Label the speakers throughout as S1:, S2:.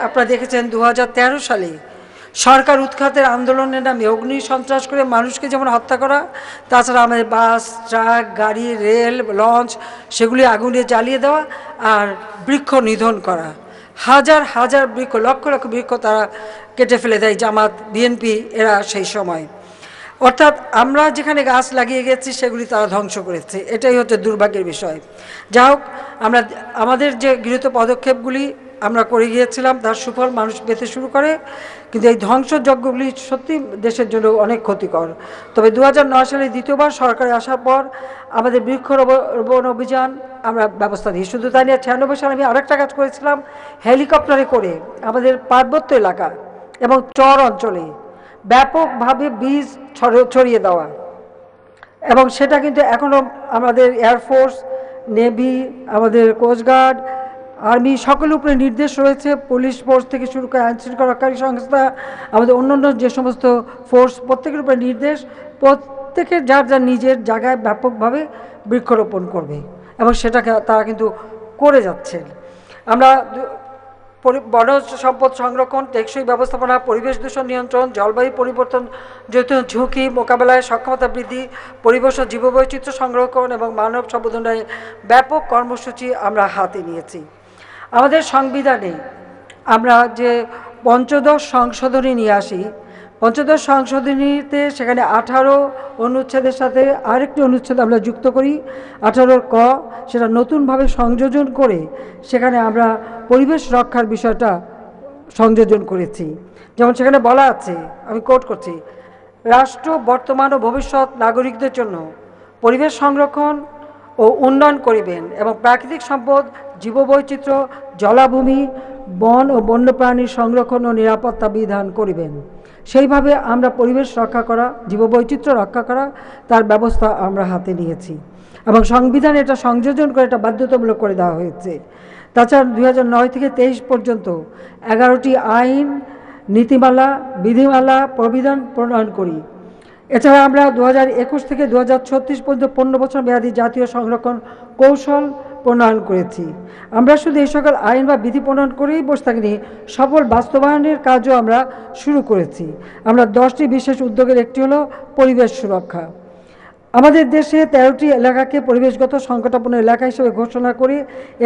S1: আপনারা দেখেছেন 2013 সালে সরকার উৎখাতের আন্দোলনের নামে অগ্নি সন্ত্রাস করে মানুষকে যেমন হত্যা করা, তাছাড়া আমাদের বাস, ট্রাক, গাড়ি, রেল, লঞ্চ সেগুলি আগুনে জ্বালিয়ে দেওয়া আর বৃক্ষ নিধন করা। হাজার হাজার বৃক্ষ, লক্ষ লক্ষ বৃক্ষ তারা কেটে ফেলে দেয় জামাত, বিএনপি এরা সেই সময়। অর্থাৎ আমরা যেখানে গাছ লাগিয়ে গেছি সেগুলি তারা ধ্বংস করেছে। এটাই হচ্ছে দুর্ভাগ্যের বিষয়। যা হোক, আমরা আমাদের যে গৃহীত পদক্ষেপগুলি আমরা করে গিয়েছিলাম তার সুফল মানুষ পেতে শুরু করে, কিন্তু এই ধ্বংসযজ্ঞগুলি সত্যি দেশের জন্য অনেক ক্ষতিকর। তবে 2009 সালে দ্বিতীয়বার সরকারে আসার পর আমাদের বৃক্ষরোপণ অভিযান আমরা ব্যবস্থা দিই। শুধু তাই নিয়ে 96 সালে আমি আরেকটা কাজ করেছিলাম, হেলিকপ্টারে করে আমাদের পার্বত্য এলাকা এবং চর অঞ্চলে ব্যাপকভাবে বীজ ছড়িয়ে দেওয়া, এবং সেটা কিন্তু এখনও আমাদের এয়ারফোর্স, নেভি, আমাদের কোস্টগার্ড, আর্মি সকলের উপরে নির্দেশ রয়েছে। পুলিশ ফোর্স থেকে শুরু করে আইনশৃঙ্খলা রক্ষাকারী সংস্থা, আমাদের অন্যান্য যে সমস্ত ফোর্স, প্রত্যেকের উপরে নির্দেশ, প্রত্যেকের যার যার নিজের জায়গায় ব্যাপকভাবে বৃক্ষরোপণ করবে, এবং সেটাকে তারা কিন্তু করে যাচ্ছেন। আমরা বনজ সম্পদ সংরক্ষণ, টেকসই ব্যবস্থাপনা, পরিবেশ দূষণ নিয়ন্ত্রণ, জলবায়ু পরিবর্তন জনিত ঝুঁকি মোকাবেলায় সক্ষমতা বৃদ্ধি, পরিবেশ ও জীববৈচিত্র্য সংরক্ষণ এবং মানব সম্পদ উন্নয়নে ব্যাপক কর্মসূচি আমরা হাতে নিয়েছি। আমাদের সংবিধানে আমরা যে পঞ্চদশ সংশোধনী নিয়ে আসি, পঞ্চদশ সংশোধনীতে সেখানে 18 অনুচ্ছেদের সাথে আরেকটি অনুচ্ছেদ আমরা যুক্ত করি, 18 ক, সেটা নতুনভাবে সংযোজন করে সেখানে আমরা পরিবেশ রক্ষার বিষয়টা সংযোজন করেছি। যেমন সেখানে বলা আছে, আমি কোট করছি, রাষ্ট্র বর্তমান ও ভবিষ্যৎ নাগরিকদের জন্য পরিবেশ সংরক্ষণ ও উন্নয়ন করিবেন এবং প্রাকৃতিক সম্পদ, জীববৈচিত্র্য, জলাভূমি, বন ও বন্যপ্রাণীর সংরক্ষণ ও নিরাপত্তা বিধান করিবেন। সেইভাবে আমরা পরিবেশ রক্ষা করা, জীববৈচিত্র্য রক্ষা করা, তার ব্যবস্থা আমরা হাতে নিয়েছি এবং সংবিধানে এটা সংযোজন করে এটা বাধ্যতামূলক করে দেওয়া হয়েছে। তাছাড়া 2009 থেকে 23 পর্যন্ত 11টি আইন, নীতিমালা, বিধিমালা, প্রবিধান প্রণয়ন করি। এছাড়া আমরা 2021 থেকে 2036 পর্যন্ত 15 বছর মেয়াদী জাতীয় সংরক্ষণ কৌশল প্রণয়ন করেছি। আমরা শুধু এই সকল আইন বা বিধি প্রণয়ন করেই বসে থাকিনি, সফল বাস্তবায়নের কাজও আমরা শুরু করেছি। আমরা 10টি বিশেষ উদ্যোগের একটি হলো পরিবেশ সুরক্ষা। আমাদের দেশে 13টি এলাকাকে পরিবেশগত সংকটাপন্ন এলাকা হিসেবে ঘোষণা করে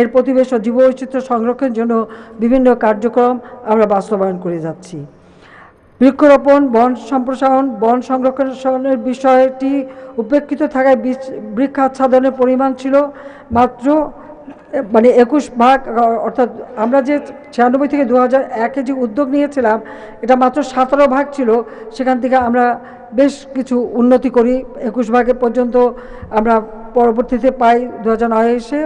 S1: এর পরিবেশ ও জীববৈচিত্র্য সংরক্ষণের জন্য বিভিন্ন কার্যক্রম আমরা বাস্তবায়ন করে যাচ্ছি। বৃক্ষরোপণ, বন সম্প্রসারণ, বন সংরক্ষণের বিষয়টি উপেক্ষিত থাকায় বৃক্ষাচ্ছাদনের পরিমাণ ছিল মাত্র 21 ভাগ, অর্থাৎ আমরা যে 96 থেকে 2001-এ যে উদ্যোগ নিয়েছিলাম এটা মাত্র 17 ভাগ ছিল। সেখান থেকে আমরা বেশ কিছু উন্নতি করি, 21 ভাগে পর্যন্ত আমরা পরবর্তীতে পাই 2009 এসে।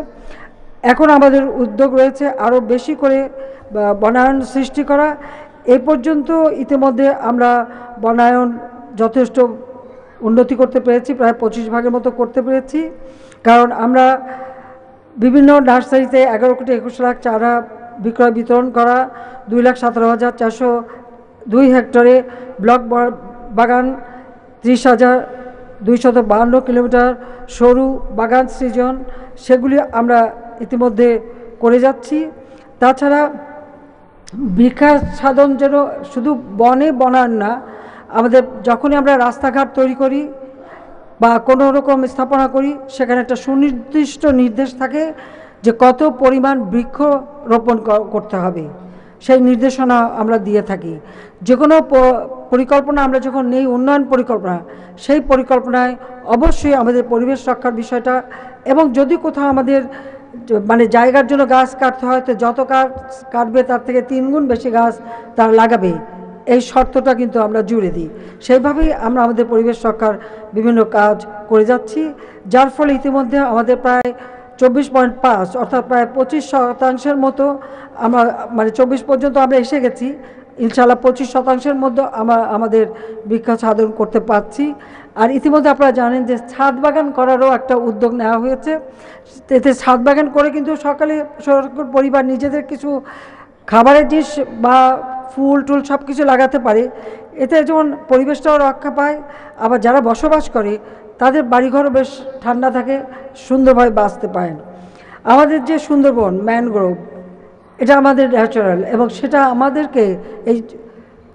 S1: এখন আমাদের উদ্যোগ রয়েছে আরও বেশি করে বনায়ন সৃষ্টি করা। এ পর্যন্ত ইতিমধ্যে আমরা বনায়ন যথেষ্ট উন্নতি করতে পেরেছি, প্রায় 25 ভাগের মতো করতে পেরেছি। কারণ আমরা বিভিন্ন নার্সারিতে 11 কোটি 21 লাখ চারা বিক্রয় বিতরণ করা, 2,17,402 হেক্টরে ব্লক বাগান, 30,252 কিলোমিটার সরু বাগান সৃজন, সেগুলি আমরা ইতিমধ্যে করে যাচ্ছি। তাছাড়া বৃক্ষাচ্ছাদন যেন শুধু বনে বনায়ন না, আমাদের যখনই আমরা রাস্তাঘাট তৈরি করি বা কোনো রকম স্থাপনা করি সেখানে একটা সুনির্দিষ্ট নির্দেশ থাকে যে কত পরিমাণ বৃক্ষ রোপণ করতে হবে, সেই নির্দেশনা আমরা দিয়ে থাকি। যে কোনো পরিকল্পনা আমরা যখন নেই, উন্নয়ন পরিকল্পনা, সেই পরিকল্পনায় অবশ্যই আমাদের পরিবেশ রক্ষার বিষয়টা, এবং যদি কোথাও আমাদের জায়গার জন্য গাছ কাটতে হয় তো যত গাছ কাটবে তার থেকে 3 গুণ বেশি গাছ তারা লাগাবে, এই শর্তটা কিন্তু আমরা জুড়ে দিই। সেইভাবেই আমরা আমাদের পরিবেশ রক্ষার বিভিন্ন কাজ করে যাচ্ছি, যার ফলে ইতিমধ্যে আমাদের প্রায় 24.5 অর্থাৎ প্রায় 25% মতো আমরা 24 পর্যন্ত আমরা এসে গেছি। ইনশাআল্লাহ 25% মধ্যে আমাদের বৃক্ষাচ্ছাদন করতে পারছি। আর ইতিমধ্যে আপনারা জানেন যে ছাদ বাগান করারও একটা উদ্যোগ নেওয়া হয়েছে। এতে ছাদ বাগান করে কিন্তু সকালে পরিবার নিজেদের কিছু খাবারের জিনিস বা ফুল টুল সব কিছু লাগাতে পারে। এতে যেমন পরিবেশটাও রক্ষা পায়, আবার যারা বসবাস করে তাদের বাড়িঘরও বেশ ঠান্ডা থাকে, সুন্দরভাবে বাঁচতে পারেন। আমাদের যে সুন্দরবন, ম্যানগ্রোভ, এটা আমাদের ন্যাচারাল, এবং সেটা আমাদেরকে এই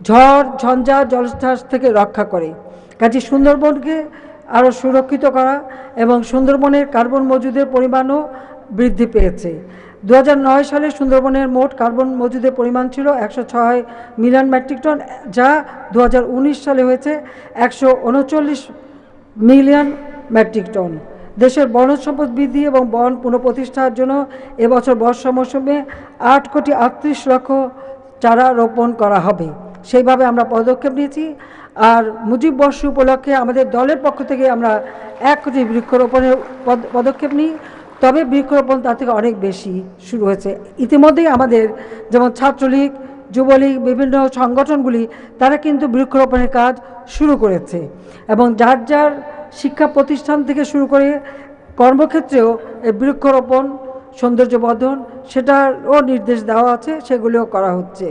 S1: ঝড় ঝঞ্ঝা জলোচ্ছ্বাস থেকে রক্ষা করে। কাজে সুন্দরবনকে আরও সুরক্ষিত করা এবং সুন্দরবনের কার্বন মজুদের পরিমাণও বৃদ্ধি পেয়েছে। 2009 সালে সুন্দরবনের মোট কার্বন মজুদের পরিমাণ ছিল 106 মিলিয়ন মেট্রিক টন, যা 2019 সালে হয়েছে 139 মিলিয়ন মেট্রিক টন। দেশের বনজ সম্পদ বৃদ্ধি এবং বন পুনঃপ্রতিষ্ঠার জন্য এবছর বর্ষা মৌসুমে 8,38,00,000 চারা রোপণ করা হবে। সেইভাবে আমরা পদক্ষেপ নিয়েছি। আর মুজিব বর্ষ উপলক্ষে আমাদের দলের পক্ষ থেকে আমরা 1 কোটি বৃক্ষরোপণের পদক্ষেপ নিই। তবে বৃক্ষরোপণ তার থেকে অনেক বেশি শুরু হয়েছে ইতিমধ্যেই। আমাদের যেমন ছাত্রলীগ, যুবলীগ, বিভিন্ন সংগঠনগুলি তারা কিন্তু বৃক্ষরোপণের কাজ শুরু করেছে, এবং যার যার শিক্ষা প্রতিষ্ঠান থেকে শুরু করে কর্মক্ষেত্রেও এই বৃক্ষরোপণ, সৌন্দর্যবর্ধন সেটারও নির্দেশ দেওয়া আছে, সেগুলিও করা হচ্ছে।